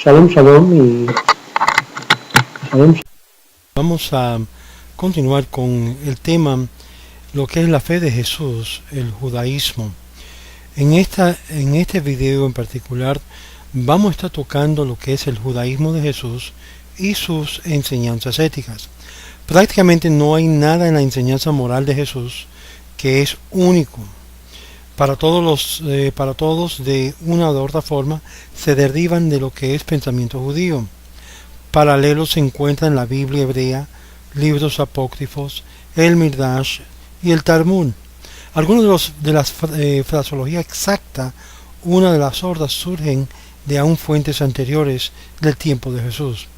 Shalom, shalom y shalom. Vamos a continuar con el tema, lo que es la fe de Jesús, el judaísmo. En este video en particular vamos a estar tocando lo que es el judaísmo de Jesús y sus enseñanzas éticas. Prácticamente no hay nada en la enseñanza moral de Jesús que es único. Para todos de una u otra forma se derivan de lo que es pensamiento judío. Paralelos se encuentran en la Biblia hebrea, libros apócrifos, el Midrash y el Talmud. Algunos de las fraseología exacta, una de las otras surgen de aún fuentes anteriores del tiempo de Jesús.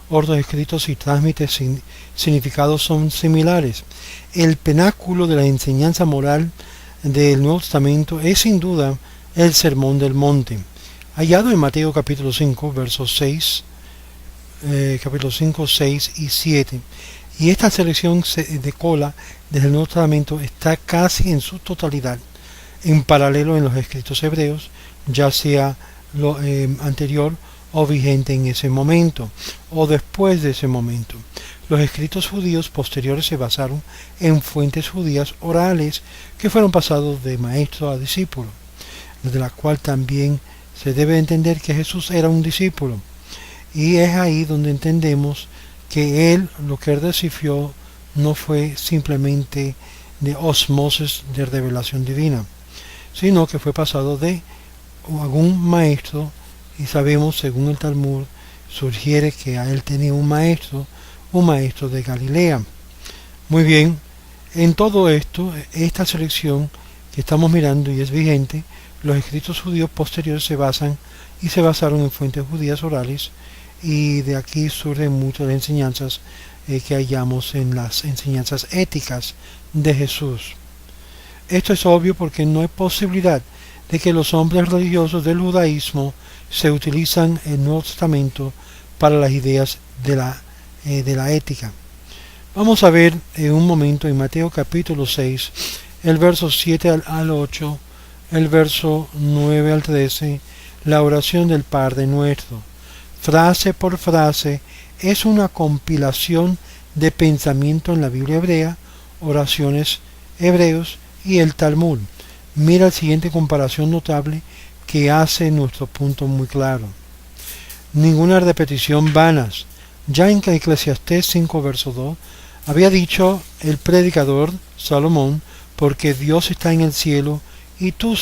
Otros escritos y trámites significados son similares. El pináculo de la enseñanza moral del Nuevo Testamento es sin duda el Sermón del Monte, hallado en Mateo capítulo 5, versos 6 y 7. Y esta selección de cola desde el Nuevo Testamento está casi en su totalidad en paralelo en los escritos hebreos, ya sea lo anterior o vigente en ese momento o después de ese momento. Los escritos judíos posteriores se basaron en fuentes judías orales que fueron pasados de maestro a discípulo, de la cual también se debe entender que Jesús era un discípulo. Y es ahí donde entendemos que lo que él recibió no fue simplemente de osmosis de revelación divina, sino que fue pasado de algún maestro, y sabemos, según el Talmud, sugiere que a él tenía un maestro de Galilea. Muy bien, en todo esto, esta selección que estamos mirando y es vigente, los escritos judíos posteriores se basaron en fuentes judías orales, y de aquí surgen muchas enseñanzas que hallamos en las enseñanzas éticas de Jesús. Esto es obvio porque no hay posibilidad de que los hombres religiosos del judaísmo se utilizan en el Nuevo Testamento para las ideas de la ética. Vamos a ver en un momento en Mateo capítulo 6, el verso 7 al 8, el verso 9 al 13, la oración del Padre Nuestro. Frase por frase es una compilación de pensamiento en la Biblia hebrea, oraciones hebreos y el Talmud. Mira la siguiente comparación notable que hace nuestro punto muy claro. Ninguna repetición vanas. Ya en Eclesiastés 5 verso 2 había dicho el predicador Salomón, porque Dios está en el cielo y tú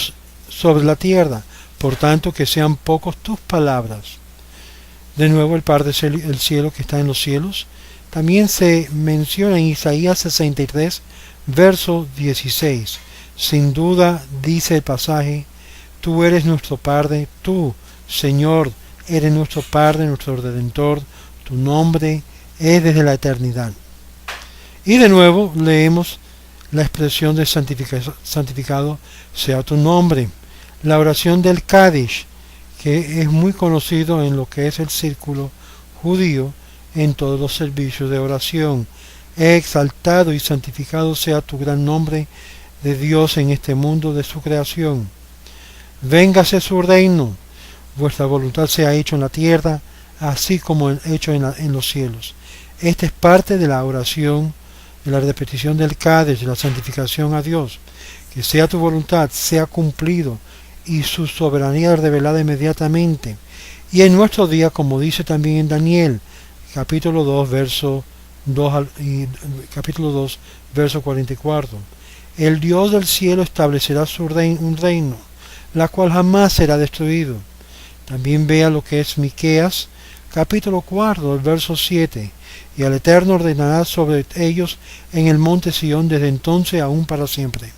sobre la tierra, por tanto que sean pocos tus palabras. De nuevo el Padre del cielo que está en los cielos. También se menciona en Isaías 63 verso 16. Sin duda dice el pasaje: tú eres nuestro Padre, tú, Señor, eres nuestro Padre, nuestro Redentor, tu nombre es desde la eternidad. Y de nuevo leemos la expresión de santificado sea tu nombre. La oración del Kadish, que es muy conocido en lo que es el círculo judío en todos los servicios de oración. Exaltado y santificado sea tu gran nombre de Dios en este mundo de su creación. Véngase su reino, vuestra voluntad sea hecha en la tierra, así como hecho en los cielos. Esta es parte de la oración, de la repetición del Cádiz, de la santificación a Dios. Que sea tu voluntad, sea cumplido, y su soberanía revelada inmediatamente. Y en nuestro día, como dice también en Daniel, capítulo 2, verso 44, el Dios del cielo establecerá un reino, la cual jamás será destruido. También vea lo que es Miqueas, capítulo 4, el verso 7, y al Eterno ordenará sobre ellos en el monte Sión desde entonces aún para siempre.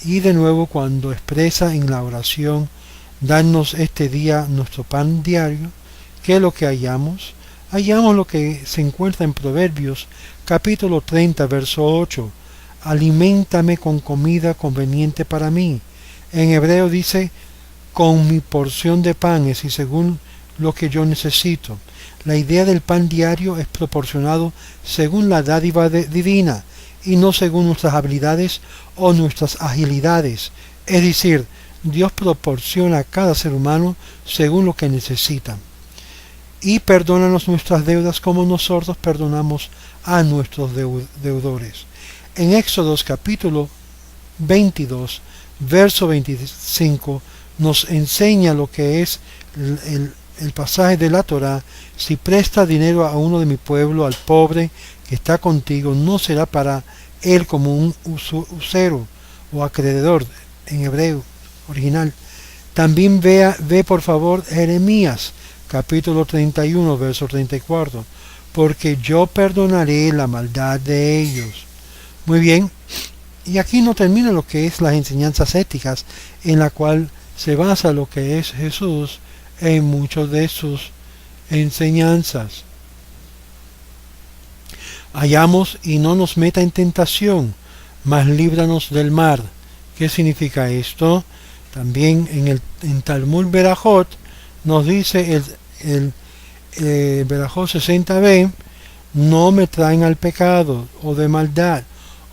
Y de nuevo cuando expresa en la oración: danos este día nuestro pan diario, ¿qué es lo que hallamos? Hallamos lo que se encuentra en Proverbios capítulo 30 verso 8: aliméntame con comida conveniente para mí. En hebreo dice: con mi porción de panes y según lo que yo necesito. La idea del pan diario es proporcionado según la dádiva divina y no según nuestras habilidades o nuestras agilidades. Es decir, Dios proporciona a cada ser humano según lo que necesita. y perdónanos nuestras deudas como nosotros perdonamos a nuestros deudores. En Éxodos capítulo 22, verso 25, nos enseña lo que es el pasaje de la Torá: si presta dinero a uno de mi pueblo, al pobre que está contigo, no será para él como un usurero o acreedor, en hebreo original. También ve por favor Jeremías capítulo 31, verso 34, porque yo perdonaré la maldad de ellos. Muy bien, y aquí no termina lo que es las enseñanzas éticas, en la cual se basa lo que es Jesús en muchas de sus enseñanzas. Hallamos y no nos meta en tentación, mas líbranos del mal. ¿Qué significa esto? También en Talmud Berajot nos dice el Berajot 60b: no me traen al pecado o de maldad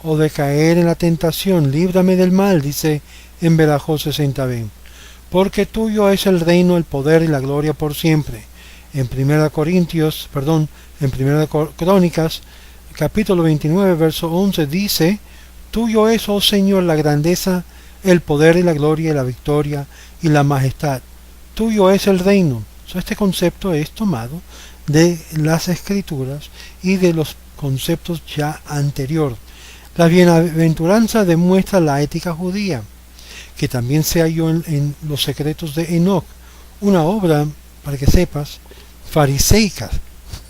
o de caer en la tentación, líbrame del mal, dice en Berajot 60b, porque tuyo es el reino, el poder y la gloria por siempre. En Primera Crónicas capítulo 29, verso 11 dice: tuyo es, oh Señor, la grandeza, el poder y la gloria y la victoria y la majestad. Tuyo es el reino. Este concepto es tomado de las escrituras y de los conceptos ya anteriores. La bienaventuranza demuestra la ética judía, que también se halló en los secretos de Enoch, una obra, para que sepas, fariseica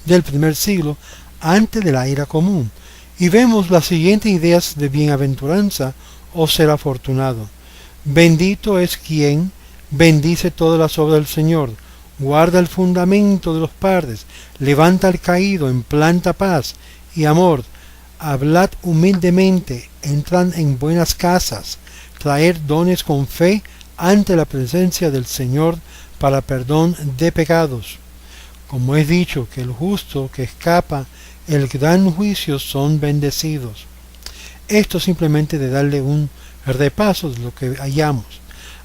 del primer siglo antes de la era común. Y vemos las siguientes ideas de bienaventuranza o ser afortunado: bendito es quien bendice todas las obras del Señor, guarda el fundamento de los padres, levanta al caído, implanta paz y amor, hablad humildemente, entran en buenas casas, traer dones con fe ante la presencia del Señor para perdón de pecados. Como es dicho, que el justo que escapa el gran juicio son bendecidos. Esto simplemente de darle un repaso de lo que hallamos.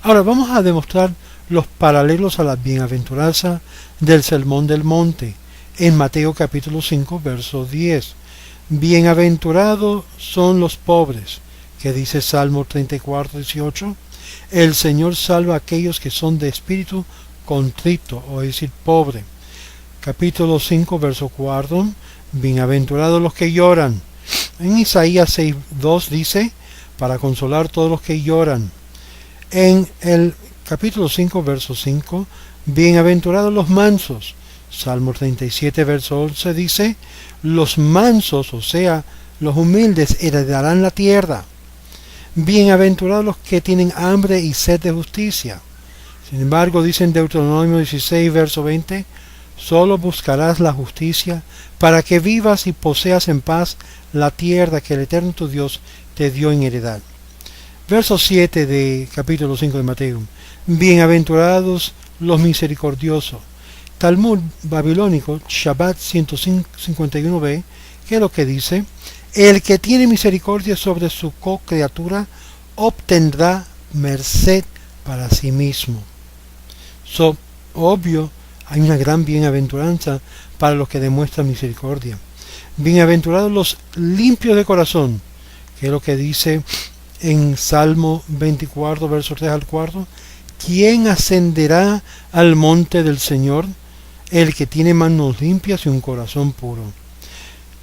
Ahora vamos a demostrar los paralelos a la bienaventuranza del Sermón del Monte en Mateo capítulo 5, verso 10. Bienaventurados son los pobres, que dice Salmo 34, 18. El Señor salva a aquellos que son de espíritu contrito, o es decir, pobre. Capítulo 5, verso 4. Bienaventurados los que lloran. En Isaías 6, 2 dice: para consolar a todos los que lloran. En el capítulo 5, verso 5, bienaventurados los mansos. Salmo 37, verso 11 dice: los mansos, o sea, los humildes, heredarán la tierra. Bienaventurados los que tienen hambre y sed de justicia. Sin embargo, dice en Deuteronomio 16, verso 20: solo buscarás la justicia para que vivas y poseas en paz la tierra que el Eterno tu Dios te dio en heredad. Verso 7 de capítulo 5 de Mateo: bienaventurados los misericordiosos. Talmud babilónico, Shabbat 151b, que es lo que dice: el que tiene misericordia sobre su co-criatura obtendrá merced para sí mismo. Obvio, hay una gran bienaventuranza para los que demuestran misericordia. Bienaventurados los limpios de corazón, que es lo que dice en Salmo 24, verso 3 al 4: ¿quién ascenderá al monte del Señor? El que tiene manos limpias y un corazón puro.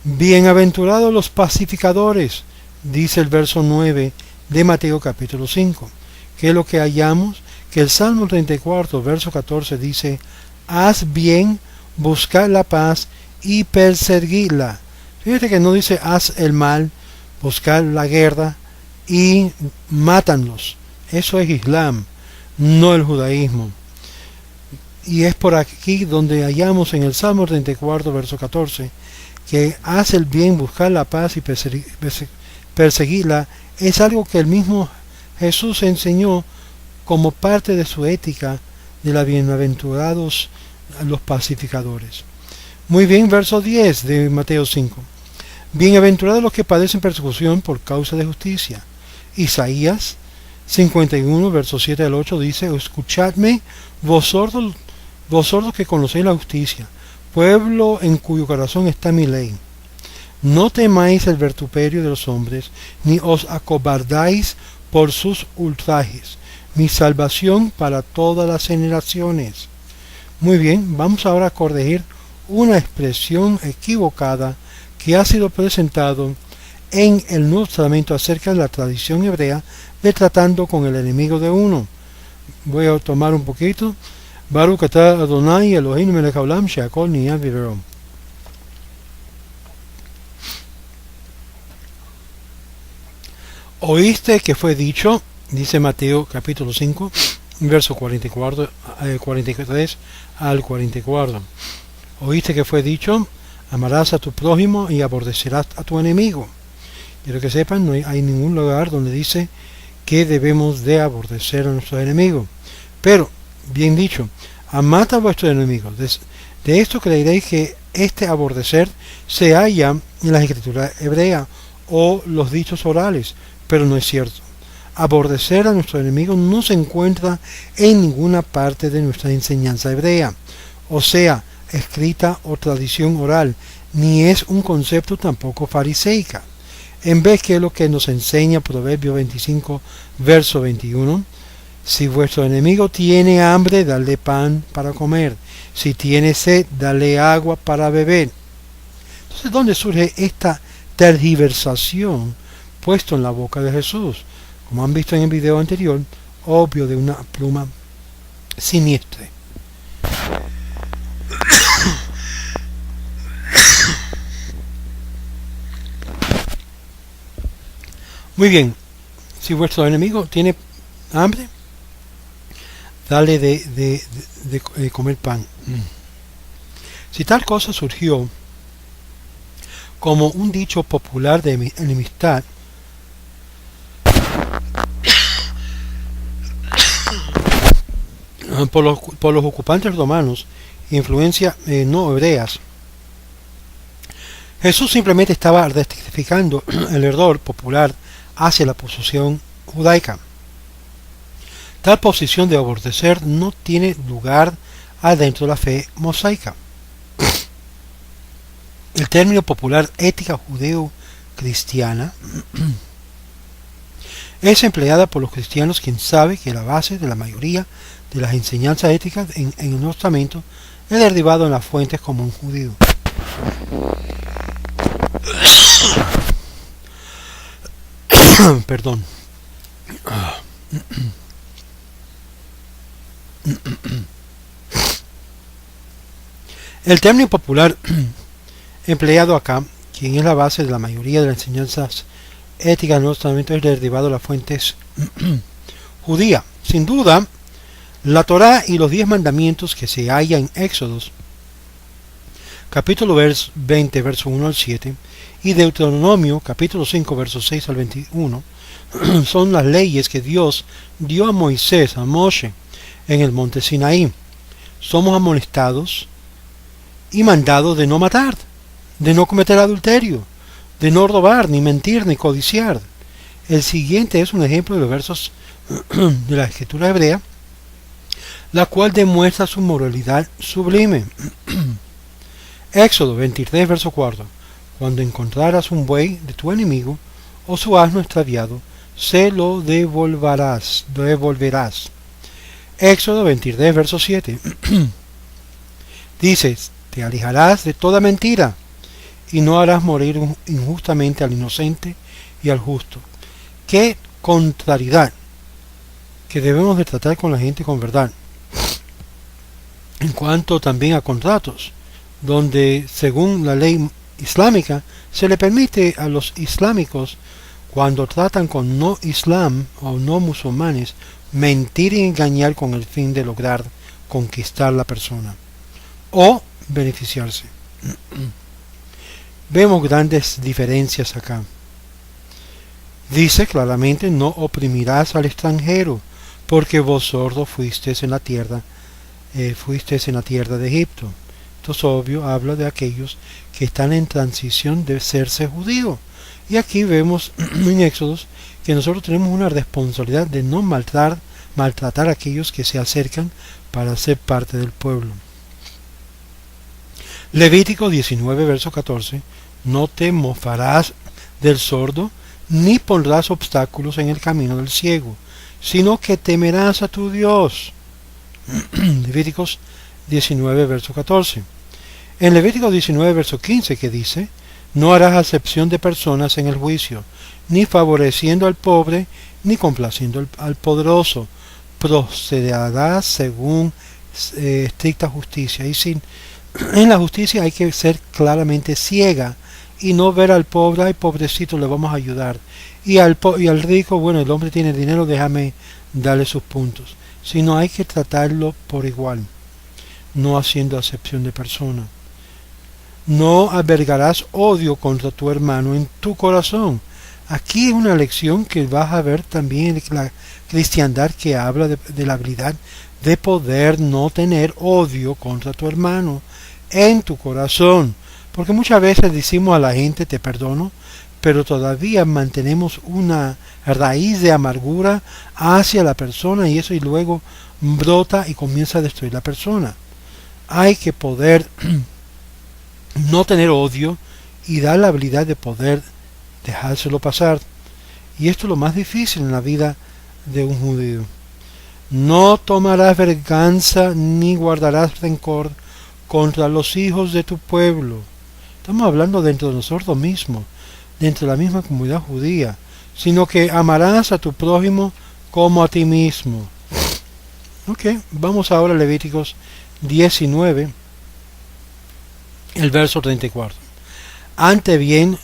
Bienaventurados los pacificadores, dice el verso 9 de Mateo capítulo 5. ¿Qué es lo que hallamos? Que el Salmo 34, verso 14 dice: haz bien, buscar la paz y perseguirla. Fíjate que no dice haz el mal, buscar la guerra y mátanlos. Eso es Islam, no el judaísmo. Y es por aquí donde hallamos en el Salmo 34, verso 14, que haz el bien, buscar la paz y perseguirla. Es algo que el mismo Jesús enseñó como parte de su ética de la bienaventurados los pacificadores. Muy bien, verso 10 de Mateo 5. Bienaventurados los que padecen persecución por causa de justicia. Isaías 51, verso 7 al 8 dice: escuchadme, vosotros que conocéis la justicia, pueblo en cuyo corazón está mi ley. No temáis el vituperio de los hombres, ni os acobardáis por sus ultrajes. Mi salvación para todas las generaciones. Muy bien, vamos ahora a corregir una expresión equivocada que ha sido presentado en el Nuevo Testamento acerca de la tradición hebrea de tratando con el enemigo de uno. Voy a tomar un poquito. Baruch atah Adonai Eloheinu melech haolam she'akol niyeh bidbaro. Oíste que fue dicho, dice Mateo capítulo 5, verso 43 al 44. Oíste que fue dicho, amarás a tu prójimo y aborrecerás a tu enemigo. Quiero que sepan, no hay ningún lugar donde dice que debemos de aborrecer a nuestros enemigos. Pero, bien dicho, amad a vuestros enemigos. De esto creeréis que este aborrecer se halla en las escrituras hebreas o los dichos orales, pero no es cierto. Aborrecer a nuestros enemigos no se encuentra en ninguna parte de nuestra enseñanza hebrea, o sea, escrita o tradición oral, ni es un concepto tampoco fariseica. En vez que lo que nos enseña Proverbios 25, verso 21, si vuestro enemigo tiene hambre, dale pan para comer, si tiene sed, dale agua para beber. Entonces, ¿dónde surge esta tergiversación puesto en la boca de Jesús? Como han visto en el video anterior, obvio de una pluma siniestra. Muy bien, si vuestro enemigo tiene hambre, dale de comer pan. Si tal cosa surgió como un dicho popular de enemistad, por los ocupantes romanos, influencia no hebreas, Jesús simplemente estaba rectificando el error popular hacia la posición judaica. Tal posición de aborrecer no tiene lugar adentro de la fe mosaica. El término popular ética judeo-cristiana es empleada por los cristianos, quien sabe que la base de la mayoría de las enseñanzas éticas en el Nuevo Testamento es derivado en las fuentes como un judío. Perdón. El término popular empleado acá, quien es la base de la mayoría de las enseñanzas éticas del Nuevo Testamento, es derivado de las fuentes judías. Sin duda, la Torá y los 10 mandamientos que se hallan en Éxodos, capítulo 20, verso 1 al 7, y Deuteronomio, capítulo 5, versos 6 al 21, son las leyes que Dios dio a Moisés, a Moshe, en el monte Sinaí. Somos amonestados y mandados de no matar, de no cometer adulterio, de no robar, ni mentir, ni codiciar. El siguiente es un ejemplo de los versos de la escritura hebrea, la cual demuestra su moralidad sublime. Éxodo 23, verso 4. Cuando encontraras un buey de tu enemigo o su asno extraviado, se lo devolverás. Éxodo 23, verso 7. Dices, te alejarás de toda mentira y no harás morir injustamente al inocente y al justo. Qué contrariedad, que debemos de tratar con la gente con verdad. En cuanto también a contratos, donde según la ley islámica se le permite a los islámicos, cuando tratan con no islam o no musulmanes, mentir y engañar con el fin de lograr conquistar la persona o beneficiarse. Vemos grandes diferencias acá. Dice claramente, no oprimirás al extranjero, porque vosotros fuisteis en la tierra de Egipto. Entonces, obvio, habla de aquellos que están en transición de serse judío. Y aquí vemos en Éxodos que nosotros tenemos una responsabilidad de no maltratar a aquellos que se acercan para ser parte del pueblo. Levítico 19, verso 14. No te mofarás del sordo, ni pondrás obstáculos en el camino del ciego, sino que temerás a tu Dios. Levíticos 19, verso 14. En Levítico 19, verso 15, que dice: no harás acepción de personas en el juicio, ni favoreciendo al pobre, ni complaciendo al poderoso. Procederás según estricta justicia. Y en la justicia hay que ser claramente ciega y no ver al pobre: ay, pobrecito, le vamos a ayudar. Y al rico, bueno, el hombre tiene dinero, déjame darle sus puntos. Sino hay que tratarlo por igual, no haciendo acepción de persona. No albergarás odio contra tu hermano en tu corazón. Aquí es una lección que vas a ver también en la cristiandad, que habla de la habilidad de poder no tener odio contra tu hermano en tu corazón. Porque muchas veces decimos a la gente: te perdono, pero todavía mantenemos una raíz de amargura hacia la persona, y eso y luego brota y comienza a destruir la persona. Hay que poder no tener odio y dar la habilidad de poder dejárselo pasar. Y esto es lo más difícil en la vida de un judío. No tomarás venganza ni guardarás rencor contra los hijos de tu pueblo. Estamos hablando dentro de nosotros mismos, dentro de la misma comunidad judía, sino que amarás a tu prójimo como a ti mismo. Ok, vamos ahora a Levíticos 19, el verso 34. Antes bien,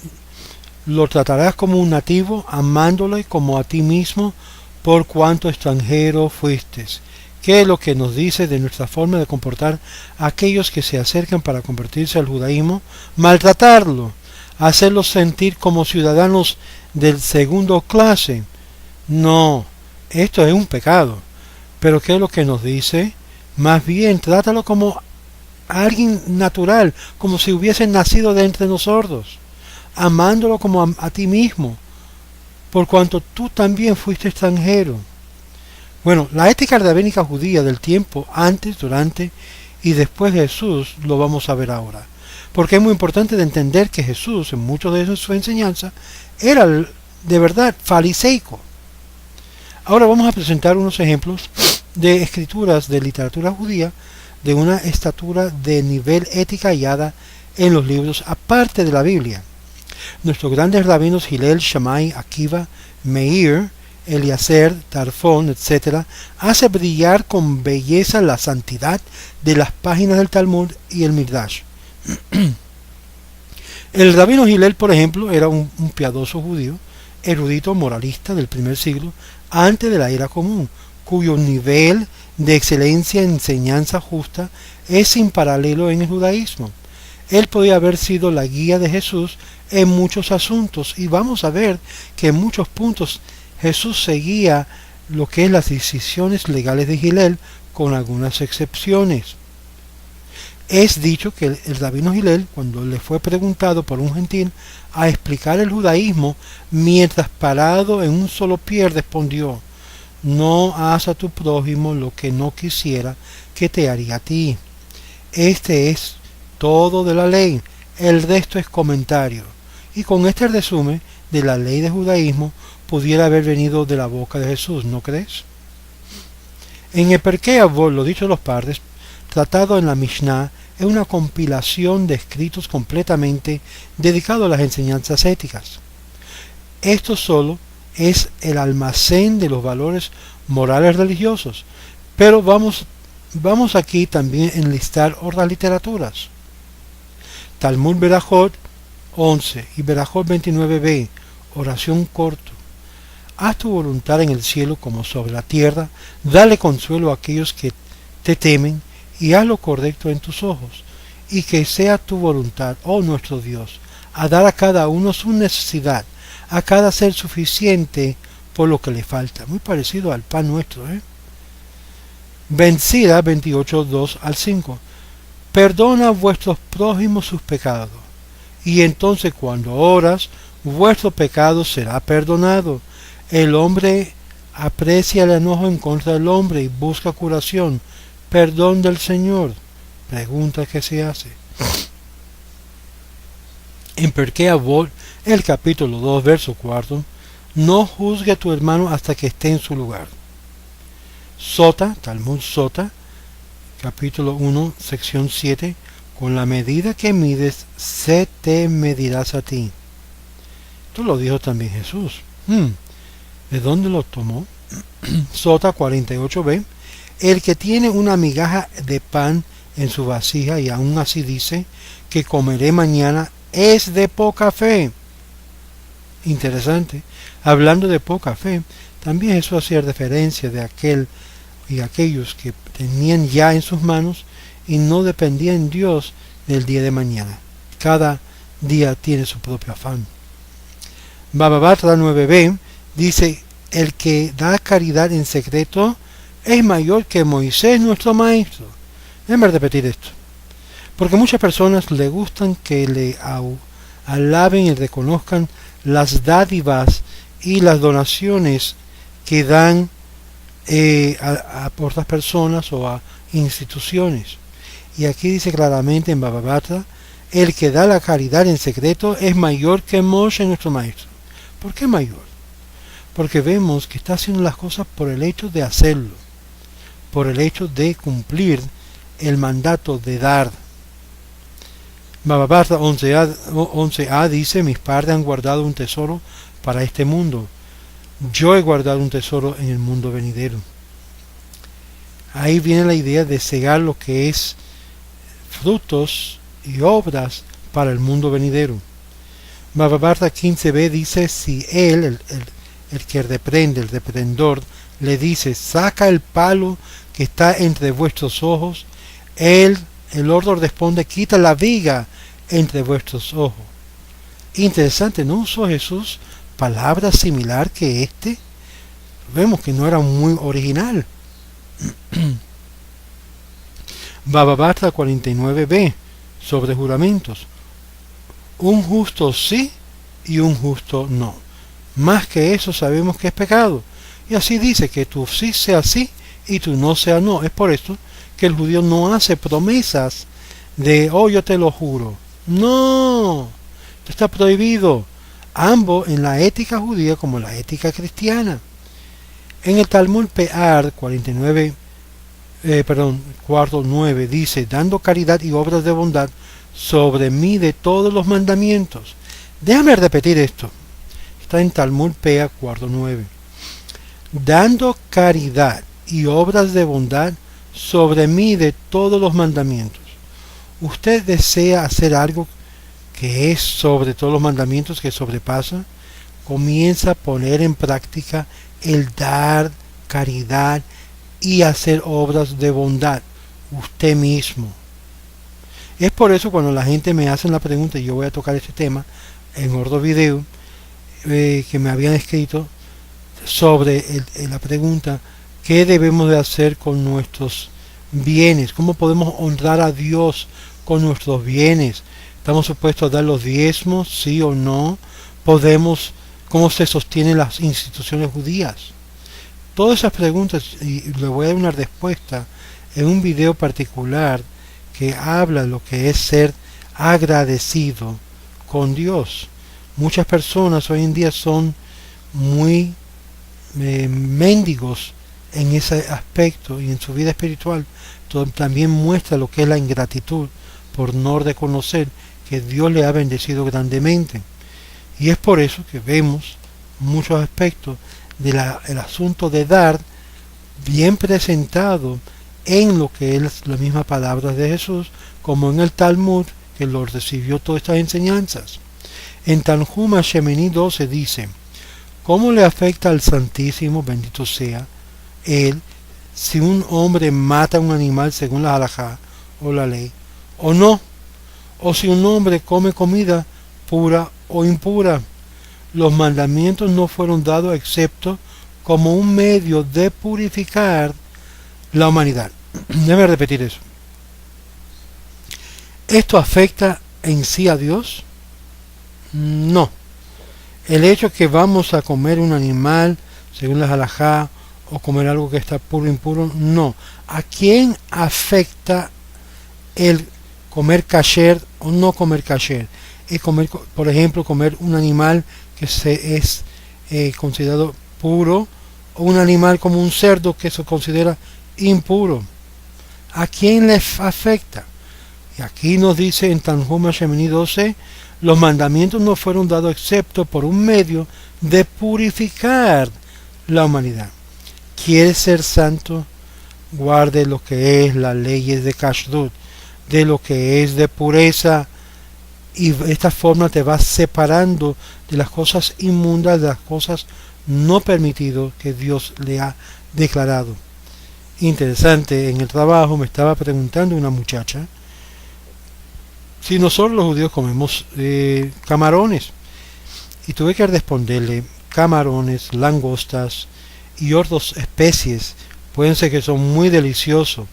lo tratarás como un nativo, amándole como a ti mismo, por cuanto extranjero fuiste. ¿Qué es lo que nos dice de nuestra forma de comportar a aquellos que se acercan para convertirse al judaísmo? Maltratarlo, hacerlos sentir como ciudadanos del segundo clase. No, esto es un pecado. Pero ¿qué es lo que nos dice? Más bien, trátalo como alguien natural, como si hubiesen nacido de entre nosotros, amándolo como a ti mismo, por cuanto tú también fuiste extranjero. Bueno, la ética rabínica judía del tiempo antes, durante y después de Jesús lo vamos a ver ahora, porque es muy importante de entender que Jesús, en mucho de su enseñanza, era de verdad fariseico. Ahora vamos a presentar unos ejemplos de escrituras de literatura judía de una estatura de nivel ética hallada en los libros aparte de la Biblia. Nuestros grandes rabinos Hillel, Shammai, Akiva, Meir, Eliezer, Tarfón, etc., hace brillar con belleza la santidad de las páginas del Talmud y el Midrash. El rabino Hillel, por ejemplo, era un piadoso judío, erudito moralista del primer siglo, antes de la era común, cuyo nivel de excelencia en enseñanza justa es sin paralelo en el judaísmo. Él podía haber sido la guía de Jesús en muchos asuntos, y vamos a ver que en muchos puntos Jesús seguía lo que es las decisiones legales de Hillel, con algunas excepciones. Es dicho que el rabino Hillel, cuando le fue preguntado por un gentil a explicar el judaísmo, mientras parado en un solo pie, respondió: no haz a tu prójimo lo que no quisiera que te haría a ti. Este es todo de la ley, el resto es comentario. Y con este resumen de la ley de judaísmo pudiera haber venido de la boca de Jesús, ¿no crees? En el Perkei Avot, lo dicho de los padres, tratado en la Mishnah, es una compilación de escritos completamente dedicados a las enseñanzas éticas. Esto solo es el almacén de los valores morales religiosos, pero vamos aquí también a enlistar otras literaturas. Talmud Berajot 11 y Berajot 29b, oración corto. Haz tu voluntad en el cielo como sobre la tierra, dale consuelo a aquellos que te temen, y haz lo correcto en tus ojos, y que sea tu voluntad, oh nuestro Dios, a dar a cada uno su necesidad, a cada ser suficiente por lo que le falta. Muy parecido al pan nuestro, Vencida 28, 2 al 5. Perdona a vuestros prójimos sus pecados, y entonces cuando oras, vuestro pecado será perdonado. El hombre aprecia el enojo en contra del hombre y busca curación, perdón del Señor. Pregunta que se hace: En Perkei Avot, el capítulo 2, verso 4, no juzgue a tu hermano hasta que esté en su lugar. Sota, Talmud Sota, capítulo 1, sección 7, con la medida que mides, se te medirás a ti. Esto lo dijo también Jesús. ¿De dónde lo tomó? Sota 48b, el que tiene una migaja de pan en su vasija y aún así dice que comeré mañana, es de poca fe. Interesante. Hablando de poca fe, también Jesús hacía referencia de aquel y aquellos que tenían ya en sus manos y no dependían en Dios del día de mañana. Cada día tiene su propio afán. Baba Batra 9b dice, el que da caridad en secreto es mayor que Moisés, nuestro maestro. Déjame repetir esto, porque muchas personas le gustan que le alaben y reconozcan las dádivas y las donaciones que dan a otras personas o a instituciones. Y aquí dice claramente en Baba Batra, el que da la caridad en secreto es mayor que Moshe, nuestro maestro. ¿Por qué mayor? Porque vemos que está haciendo las cosas por el hecho de hacerlo, por el hecho de cumplir el mandato de dar. Baba Batra 11a dice, mis padres han guardado un tesoro para este mundo. Yo he guardado un tesoro en el mundo venidero. Ahí viene la idea de cegar lo que es frutos y obras para el mundo venidero. Baba Batra 15b dice, si él, el que reprende, el reprendor, le dice, saca el palo que está entre vuestros ojos, el otro responde, quita la viga entre vuestros ojos. Interesante, ¿no usó Jesús palabra similar que este? Vemos que no era muy original. Baba Batra 49b, sobre juramentos. Un justo sí y un justo no. Más que eso sabemos que es pecado. Y así dice que tu sí sea sí y tu no sea no. Es por esto que el judío no hace promesas de, oh, yo te lo juro. No, esto está prohibido. Ambos en la ética judía como la ética cristiana. En el Talmud Pe'ar 4.9 dice, dando caridad y obras de bondad sobre mí de todos los mandamientos. Déjame repetir esto. Está en Talmud Pe'ar 4.9. Dando caridad y obras de bondad sobre mí de todos los mandamientos. ¿Usted desea hacer algo que es sobre todos los mandamientos, que sobrepasa? Comienza a poner en práctica el dar caridad y hacer obras de bondad usted mismo. Es por eso cuando la gente me hace la pregunta, y yo voy a tocar este tema en otro video que me habían escrito sobre la pregunta, ¿qué debemos de hacer con nuestros bienes? ¿Cómo podemos honrar a Dios con nuestros bienes? ¿Estamos supuestos a dar los diezmos, sí o no? ¿Cómo se sostienen las instituciones judías? Todas esas preguntas, y le voy a dar una respuesta en un video particular que habla de lo que es ser agradecido con Dios. Muchas personas hoy en día son muy mendigos en ese aspecto, y en su vida espiritual también muestra lo que es la ingratitud por no reconocer que Dios le ha bendecido grandemente. Y es por eso que vemos muchos aspectos del asunto de dar bien presentado en lo que es la misma palabra de Jesús, como en el Talmud, que lo recibió todas estas enseñanzas. En Tanhuma Shemini 12 dice, ¿cómo le afecta al Santísimo, bendito sea él, si un hombre mata a un animal según la halajá o la ley, o no? O si un hombre come comida pura o impura. Los mandamientos no fueron dados excepto como un medio de purificar la humanidad. Déjame repetir eso. ¿Esto afecta en sí a Dios? No. El hecho que vamos a comer un animal según la halajá o comer algo que está puro o impuro, no. ¿A quién afecta el comer kasher o no comer kasher. Es comer, por ejemplo, comer un animal que es considerado puro, o un animal como un cerdo que se considera impuro. ¿A quién le afecta? Y aquí nos dice en Tanhuma Shemini 12, los mandamientos no fueron dados excepto por un medio de purificar la humanidad. ¿Quieres ser santo? Guarde lo que es las leyes de kashrut, de lo que es de pureza, y de esta forma te vas separando de las cosas inmundas, de las cosas no permitidas que Dios le ha declarado. Interesante, en el trabajo me estaba preguntando una muchacha si nosotros los judíos comemos camarones, y tuve que responderle: camarones, langostas y otras especies pueden ser que son muy deliciosos.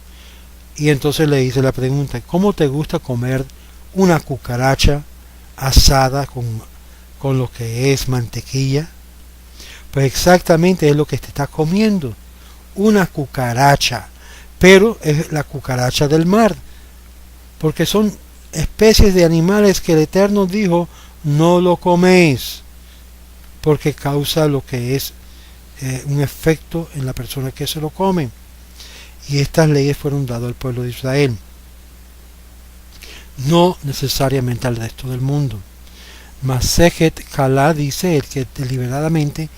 Y entonces le hice la pregunta: ¿cómo te gusta comer una cucaracha asada con lo que es mantequilla? Pues exactamente es lo que te estás comiendo, una cucaracha, pero es la cucaracha del mar, porque son especies de animales que el Eterno dijo: no lo coméis, porque causa lo que es un efecto en la persona que se lo come. Y estas leyes fueron dadas al pueblo de Israel, no necesariamente al resto del mundo. Masejet Kalá dice: el que deliberadamente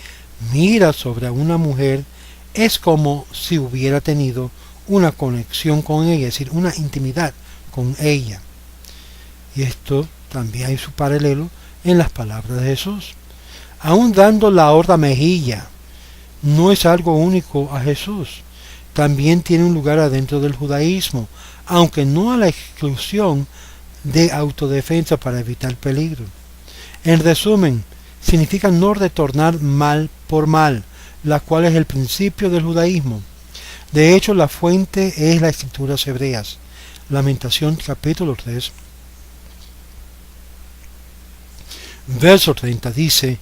mira sobre una mujer es como si hubiera tenido una conexión con ella, es decir, una intimidad con ella. Y esto también hay su paralelo en las palabras de Jesús. Aún dando la otra mejilla no es algo único a Jesús, también tiene un lugar adentro del judaísmo, aunque no a la exclusión de autodefensa para evitar peligro. En resumen, significa no retornar mal por mal, la cual es el principio del judaísmo. De hecho, la fuente es las escrituras hebreas. Lamentación capítulo 3, verso 30 dice: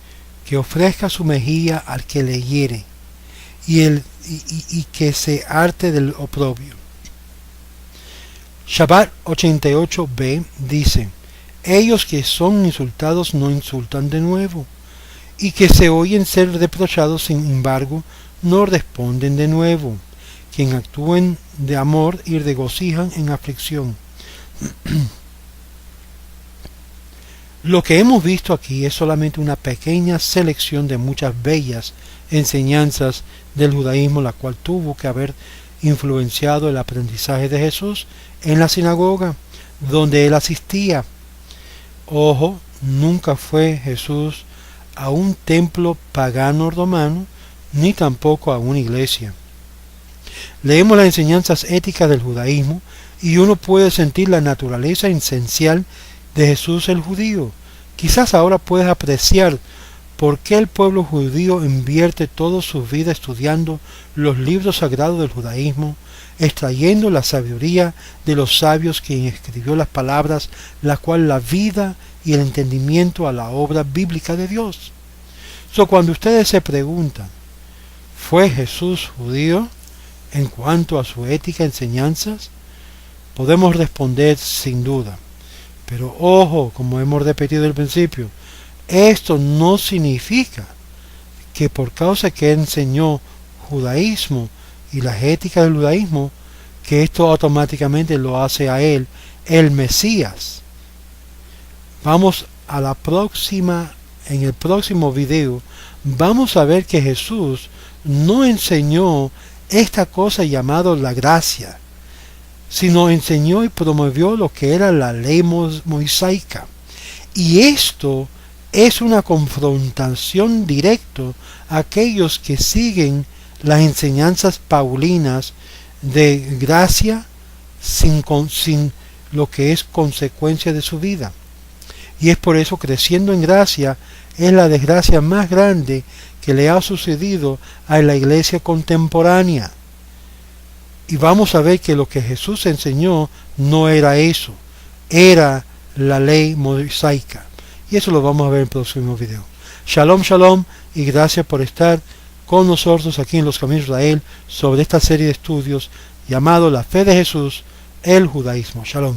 que ofrezca su mejilla al que le hiere, y que se harte del oprobio. Shabbat 88b dice: ellos que son insultados no insultan de nuevo, y que se oyen ser reprochados sin embargo no responden de nuevo, quien actúen de amor y regocijan en aflicción. Lo que hemos visto aquí es solamente una pequeña selección de muchas bellas enseñanzas del judaísmo, la cual tuvo que haber influenciado el aprendizaje de Jesús en la sinagoga donde él asistía. Ojo, nunca fue Jesús a un templo pagano romano, ni tampoco a una iglesia. Leemos las enseñanzas éticas del judaísmo y uno puede sentir la naturaleza esencial de Jesús el judío. Quizás ahora puedes apreciar por qué el pueblo judío invierte toda su vida estudiando los libros sagrados del judaísmo, extrayendo la sabiduría de los sabios quien escribió las palabras, la cual la vida y el entendimiento a la obra bíblica de Dios. Cuando ustedes se preguntan: ¿fue Jesús judío en cuanto a su ética y enseñanzas? Podemos responder sin duda. Pero ojo, como hemos repetido al principio, esto no significa que por causa que enseñó judaísmo y las éticas del judaísmo, que esto automáticamente lo hace a él el Mesías. Vamos a la próxima, en el próximo video, vamos a ver que Jesús no enseñó esta cosa llamada la gracia, sino enseñó y promovió lo que era la ley mosaica. Y esto es una confrontación directa a aquellos que siguen las enseñanzas paulinas de gracia sin lo que es consecuencia de su vida. Y es por eso, creciendo en gracia es la desgracia más grande que le ha sucedido a la iglesia contemporánea. Y vamos a ver que lo que Jesús enseñó no era eso, era la ley mosaica. Y eso lo vamos a ver en el próximo video. Shalom, shalom, y gracias por estar con nosotros aquí en Los Caminos de Israel sobre esta serie de estudios llamado La Fe de Jesús, el Judaísmo. Shalom.